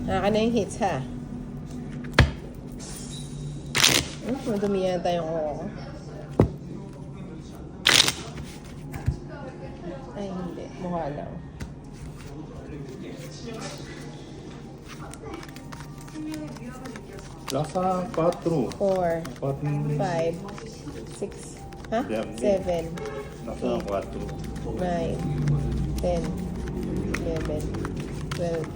Naka na yung hits, ha? Madumi yata yung kuko ko. Ay, hindi. Mukha lang. Nasa 4. 4, 4. 5, 6, ha? Yeah, 7, Nasa 4. 9, 10, 11, 12.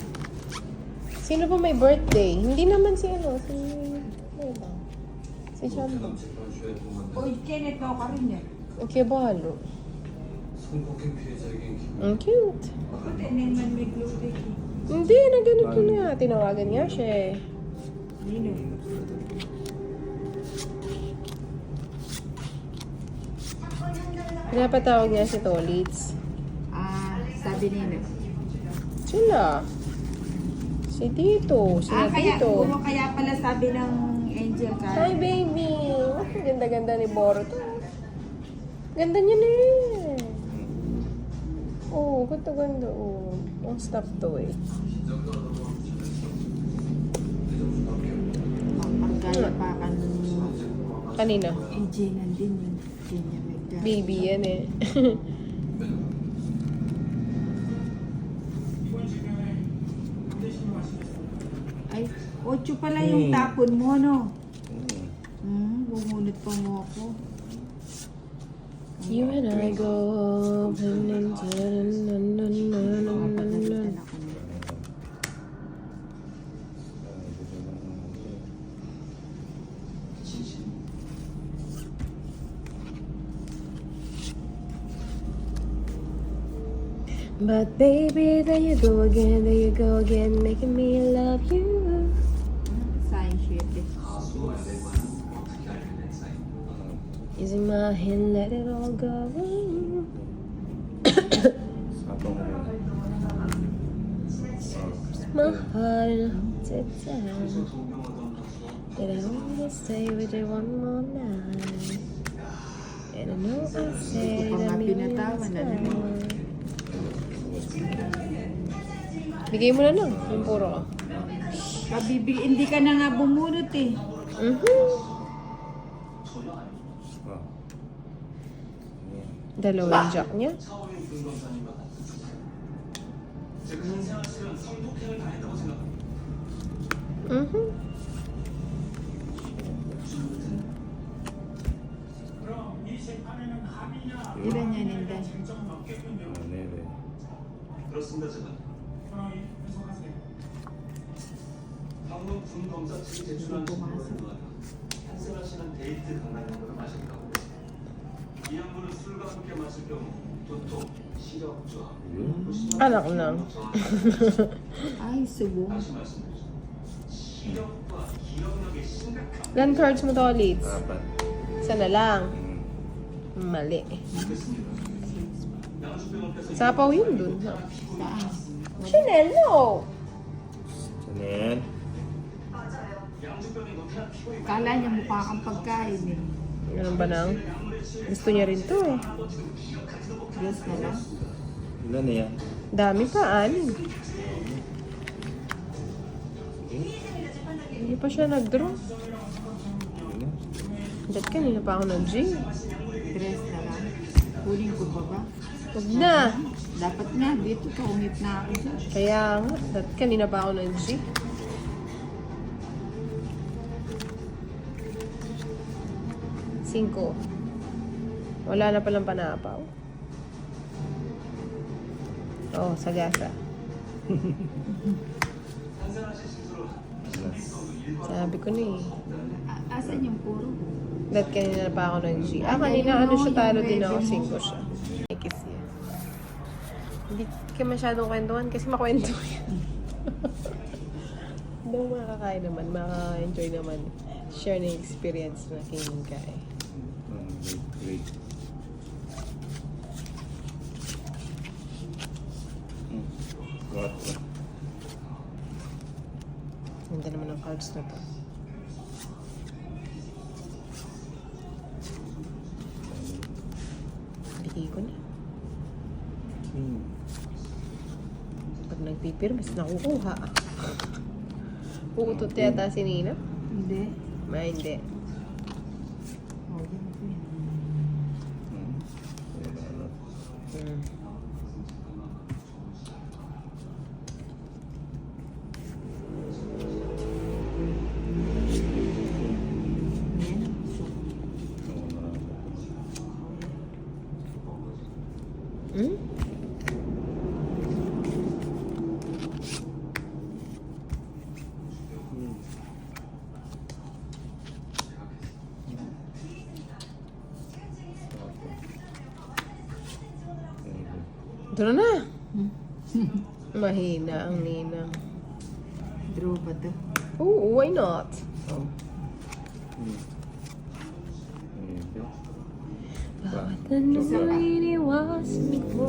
Sino ba may birthday? Hindi naman si ano, si Shambo. Uy, Kenneth, no ka rin yan. Okay, bahalo. Ang cute. Bakit man may glue stick? Hindi, na ganito na. Tinawagan nga siya eh. Nino. Pinapatawag niya si Tolitz. Sabi nino. Sila. Si Tito. Sila Tito. Kaya pala sabi ng Angel ka. Hi, baby! Ang ganda-ganda ni Borot. Ganda niya na eh. Oh, ganda-ganda. Oh, ang stuff to eh. Pagkaya pa ka Kanina? Angel nandun yun. Kanya may gas. Baby yan eh. Ay, 8 pala yung tapon mo, no? Bumunot pa mo ako. You and I go open and Mapagalitan ako na. But baby, there you go again, making me love you. Science shit eh. Using my hand, let it all go. My heart and hold it down. And I wanna stay with you one more night. And I know I say Hindi ko pa that nga means binatawan, ano mo? Bigay mo na lang, yung puro ko. Hindi ka na nga bumunot eh. Dalawang jack niya. Ilan yan, Inday? 그렇습니다, 제가. 방금 군 검사 측이 제출한 신고를 환승하시는 데이트 강남역으로 마신다고. 이 약물을 술과 함께 마실 경우 도통, 시력 저하, Anak lang. Ay, subo. 다시 말씀드리죠. 시력과 기억력에 심각한 Ilan cards mo to, Leeds? 4. Isa na lang. Mali. 양주병원께서 Sapaw yun dun. Saan? Chanel, no! Chanel. 양주병이 높이나 피고에 Kala niya mukha kang pagkain eh. Ganun ba nang? Gusto niya rin to eh. Diyos na lang. Ilan na yan? Dami pa, anin. Hindi pa siya nag-draw. Diyat kanina pa ako nag-G. Dress na lang. Kunin ko pa ba? Huwag na. Dapat nga, dito ka, umip na ako dyan. Kaya nga, dati kanina pa ako nag-G. Cinco. Wala na palang panapaw. Oh, sagasa. Sabi ko na eh. Asan yung puro? Dahil kanina pa ako nag-G. Kanina ano siya, talo din ako, 5 siya. May kiss yan. Hindi ka masyadong kwentuhan kasi makwento yan. Hindi mo makakain naman, maka-enjoy naman. Share na yung experience na kinin ka eh. Great. Got it. Ganda naman ang cards na to. Bigay ko na. Pag nagpipir, mas nakukuha. Uutot yata si Nina. Hindi. Hindi. Oh, yan po yan. Wala na. Hmm. Yan ang gusto ko. Wala na. Hmm? Doon na. Mahina ang ninang. Draw ba to? Oo, why not? Bawat ano'y iniwasan ko,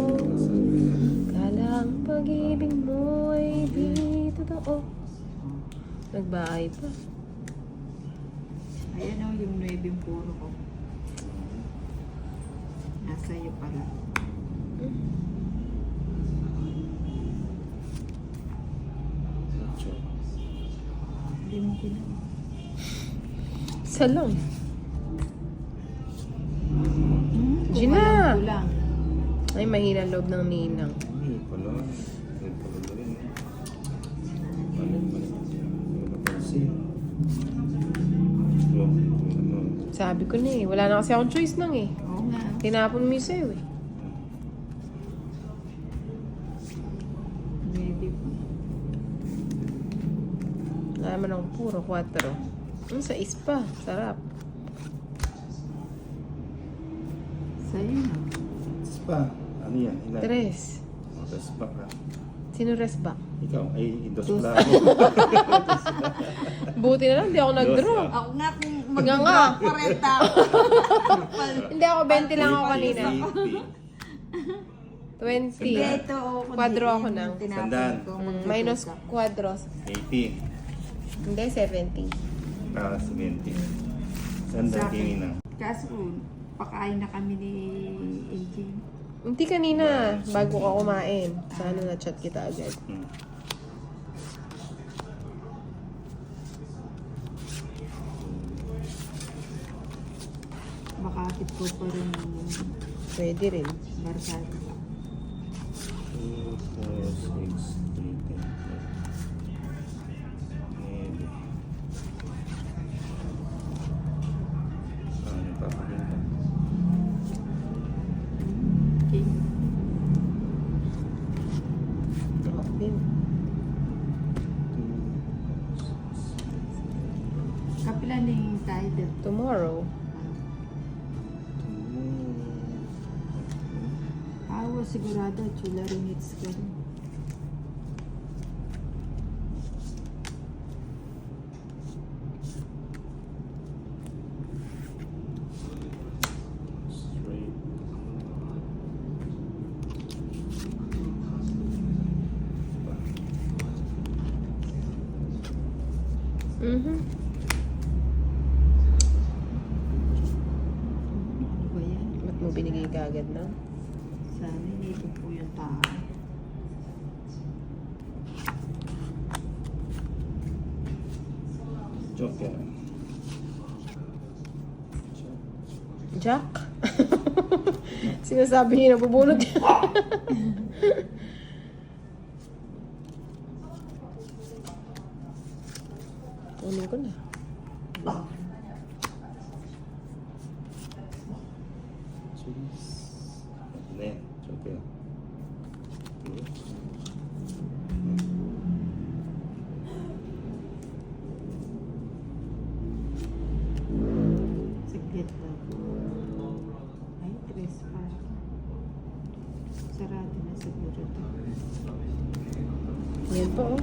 kala ang pag-ibig mo ay di totoo. Nagbahay pa. Ayan o, yung 9 puro ko. Nasa iyo pala. Hindi mo ginawa. Isa lang. Gina! Gina! Lang. Ay, mahina ang loob ng ninang. Hindi pala. Hindi pala rin. Mali. Hindi ko napansin. Oh, ano. Sabi ko na eh, wala na kasi akong choice nang eh. Oo nga. Tinapon mo yung sa'yo eh. 9 po. Wala naman akong puro 4. Sa ispa, sarap. Sa'yo na. Spa. Ano yan? Ilan? 3. Spa ka. Sino rest ba? Ikaw, ay, dos Dos. plano. Buti na lang, di ako nag-draw. Dos, Ako nga kung Nga nga. mag-draw 40. Hindi ako, 20 lang ako kanina. 20. Hindi, ito o. Kwadro ako ng Sandaan. minus quadros. 80. Hindi, 70. 70. Sandang Sa akin. tingin na. Kaso, pakain na kami ni AJ. Hindi kanina, bago ka kumain. Sana na-chat kita agad. Makakit ko pa rin Pwede rin. barsado. 2, 4, 6, 3, 10, 11. Ano papakita? Okay. Ako din. Kapila na yung tayo. Tomorrow. Awa sigurado, chula rin hits ka rin. Straight. Mhm. Ano ba yan? Ba't mo binigay ka agad na? Sana hindi po yung tao. Joker. Jack? Sinasabi niya nabubunot yan. Kunin ko na. Ano yan? Joker. Saglit lang. Ay, tres pa. Sarado na siguro ito. Yan po, oh.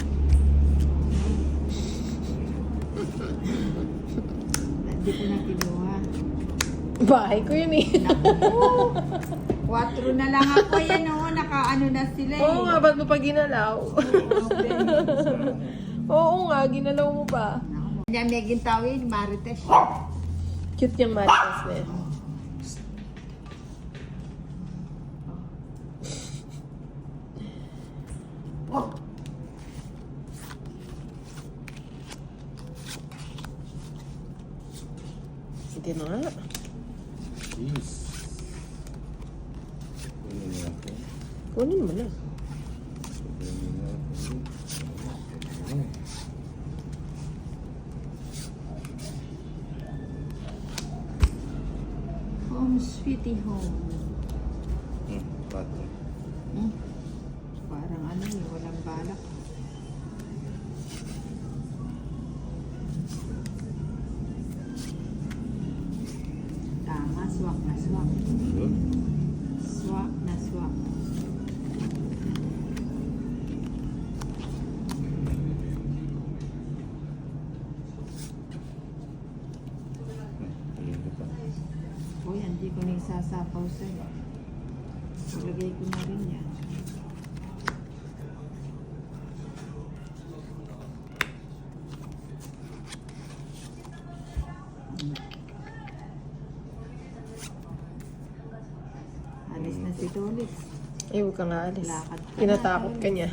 Hindi ko na kinuha. Bahay ko yun eh. 4 na lang ako yan o. Nakaano na sila eh. Oo nga, ba't mo pa ginalaw? Oo nga, ginalaw mo pa. Hindi may gintawin, Marites. Cute yung maritas na yan. 20 na nga. Jeez. Kunin natin. Kunin mo na. Kunin natin. Home sweetie home. Pato. Hmm? Parang ano eh, walang balak. Tama, swak na swak. Good. Swak na swak. Hindi pa. Uy, hindi ko na isasapaw sa'yo. Ilagay ko na rin yan. Alis na si Tolis. Eh, huwag ka nga alis. Lakad ka na. Tinatakot ka niya.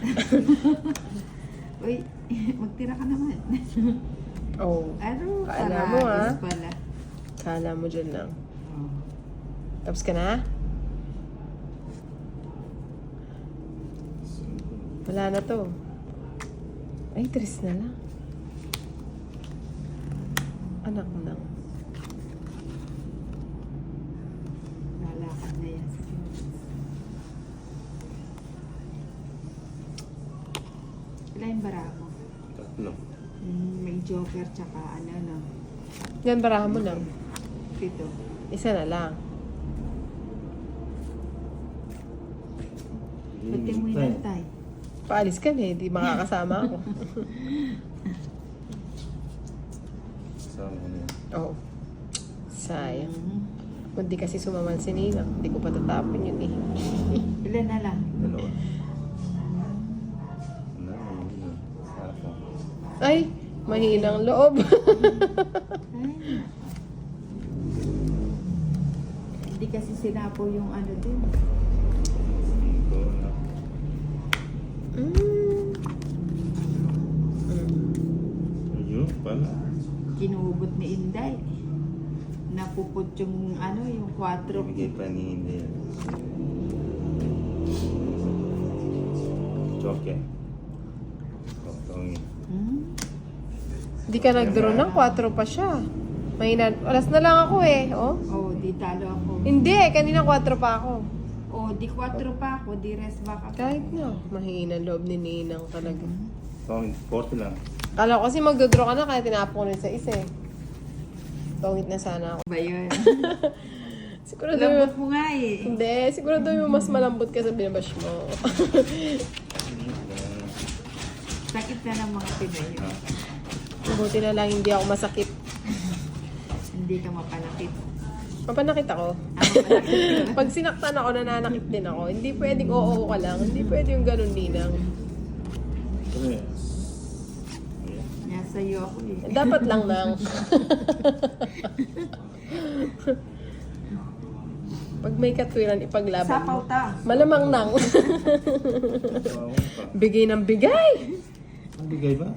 Uy, magtira ka naman. Oh. Ano? Kala mo, ah. Parais pala. Kala mo dyan lang. Oh. Tapos ka na? Wala na to. Ay, 3 na lang. Anak mo lang. Lalakad na yan. Ilan yung bara mo? Tatlo. May joker tsaka ano no. Yan, barahan mo lang. 7. Isa na lang. Pati mo inantay. Paalis ka na, hindi makakasama ako. Kasama ko na yan. Oo. Sayang. Mhm. Kung di kasi sumaman si Nina, hindi ko patatapin yun eh. Ilan na lang? Dalawa. Wala, yun na. Sapa. Ay, mahinang loob. Ay. Hindi kasi sinapo yung ano din. Ito na. Mm. Ayun pala. Kinuhubot ni Inday. Napupot yung ano, yung 4. Bigay pa ni Hindi. Choke. Totong. Di ka nag-draw ng 4 pa siya. Mahina. Alas na lang ako eh. Oh. Oh, di talo ako. Hindi, kanina 4 pa ako. Oh, di 4 pa ako, di rest back ako. Kahit na. Mahina loob ni Ninang talaga. Tong 40 lang. Kala ko kasi magdodraw ka na kaya tinapo ko rin sa isa eh. Tongit na sana ako. Ba yun? Sigurado Lambot mo nga eh. Hindi, sigurado yung mas malambot ka sa binabash mo. Sakit na ng mga Pinoy. Buti na lang hindi ako masakit. Hindi ka mapanakit. Mapanakit ako. Mapanakit. Pag sinaktan ako, nananakit din ako. Hindi pwedeng oo ka lang. Hindi pwede yung ganun, Ninang. Yes. Sa'yo ako eh. Dapat lang nang. Pag may katwiran, ipaglaban Sapaw mo. ta. Malamang nang. Tawawan pa. Bigay ng bigay! Ang bigay ba?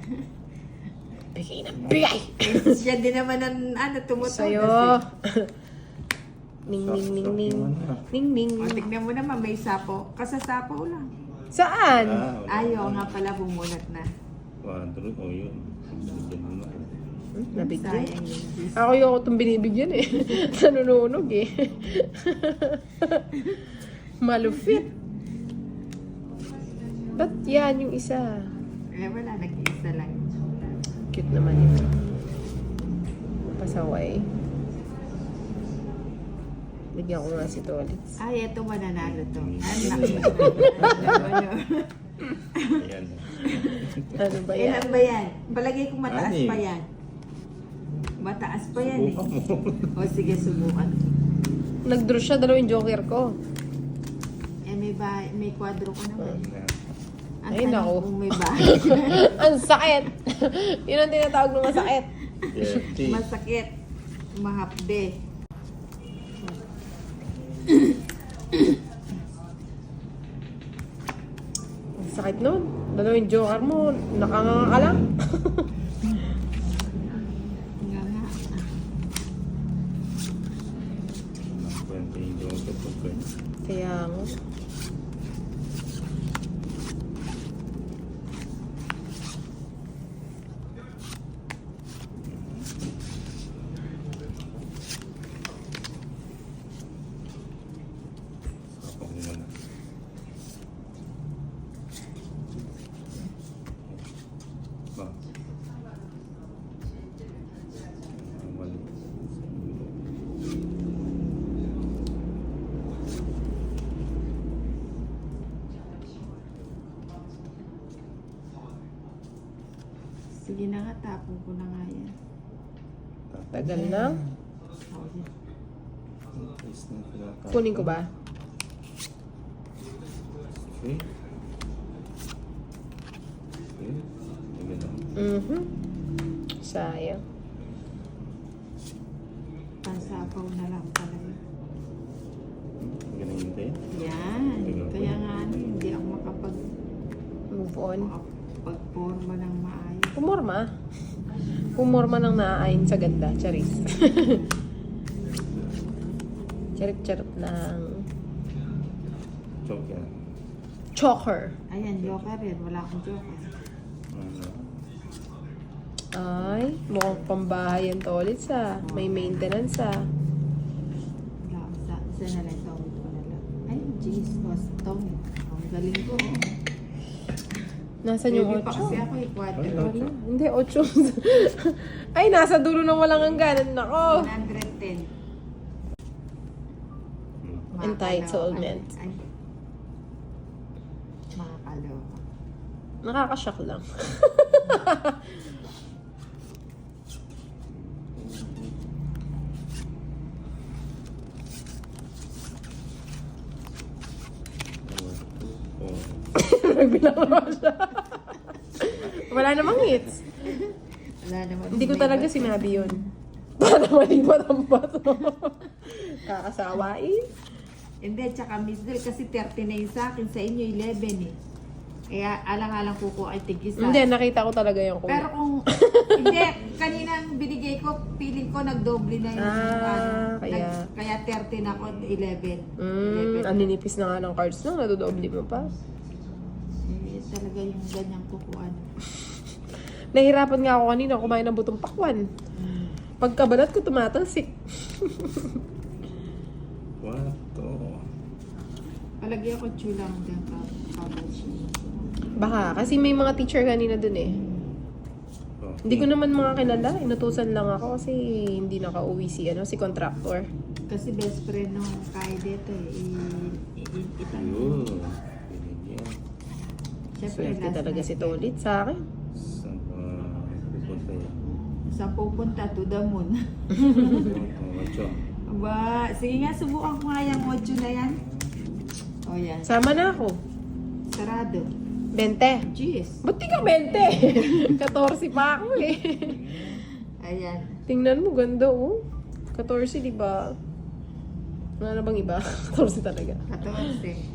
Bigay ng bigay! Siya din naman ang ano, tumutugas Sa'yo. eh. Ning, ning, ning, ning. Ning, ning. O, tignan mo naman, may sapo. Kasasapaw lang. Saan? Ayaw nga pala, bumunot na. Quadro. O yun. Bigyan mo na. Nabigyan. Sayang yung Diyos. Ako yung itong binibigyan eh. Sa nununog eh. Malupit. Ba't yan yung isa? Eh, wala, nag-iisa lang. Cute naman ito. Pasaway. Bigyan ko nga si Tolitz. Ay, eto mananalo to. Anak. Ayan. Ano ba yan? Ilan ba yan? Palagay ko mataas Ani. pa yan. Mataas pa yan eh. Subukan mo. O sige, subukan. Nag-draw siya, dalawang joker ko. Eh, may kwadro ko naman. Ang Ay, tanong naku. kung may bahay. Ang sakit! Yun ang tinatawag ng masakit. Dirty. Masakit. Mahapde. Ang sakit nun. Dalawang joker mo, nakanganga ka lang. Nga nga. Ba? Mali. Sige na nga, tapon ko na nga yan. Tagal na. Oh, yan. Tapos na pinaka- Kunin ko ba? Okay. Okay. Sige lang. Sayang. Pansapaw na lang talaga. Ganun din. Yan. Kaya nga ano, hindi ako Move on. makapag-forma ng maayos. Pumorma. Pumorma ng naaayon sa ganda. Charis. Charip-charip ng Choke yan. choker. Ayan, joker rin. Wala akong joker. Ano? Ay, mukhang pambahay yan to ulit sa. May maintenance ah. Wala akong isa na lang. Tawag ko na lang. Ay, jeez. Custom. Ang galing ko. Nasaan yung Baby pa 8? kasi ako eh. Ay, Wala. Hindi, 8. Ay, nasa dulo ng walang hangganan. Nako. 110. Entitlement. Ay. Makakaloka. Nakakashock lang. Nagbilang naman siya. Wala namang hits. Wala naman. Hindi ko talaga sinabi yun. Para malibat ang bato. Kakasawain. Hindi, tsaka Miss Del, kasi 30 na yung sa akin, sa inyo 11 eh. Kaya alang-alang kuko ay tigisa. Hindi, nakita ko talaga yung kuya. Pero kung, hindi, kaninang binigay ko, feeling ko nagdoble na yung kaya 30 na ako, 11. 11. Ang ninipis na nga ng cards no, nadodoble mo pa. Eh, talaga yung ganyang kukuan. Nahirapan nga ako kanina kumain ng butong pakwan. Pagkabalat ko tumatalsik. What? Palagi ako chula hanggang kabos. Baka, kasi may mga teacher kanina dun eh. Oh. Hindi ko naman mga kilala. Inutusan lang ako kasi hindi nakauwi si contractor. Kasi best friend nung kaya dito eh. Ayun. Binigyan. Siyempre, Swerte last talaga night. si Tolit sa akin. Saan pa pupunta yan? Saan pupunta? To the moon. Oh, Ocho. Aba, sige nga, subukan ko nga yung 8 na yan. O yan, Sama na ako. sarado. 20. Jeez. Ba't di ka 20? 14 pa ako eh. Ayan. Tingnan mo, ganda oh. 14, di ba? Wala na bang iba? 14 talaga. 14.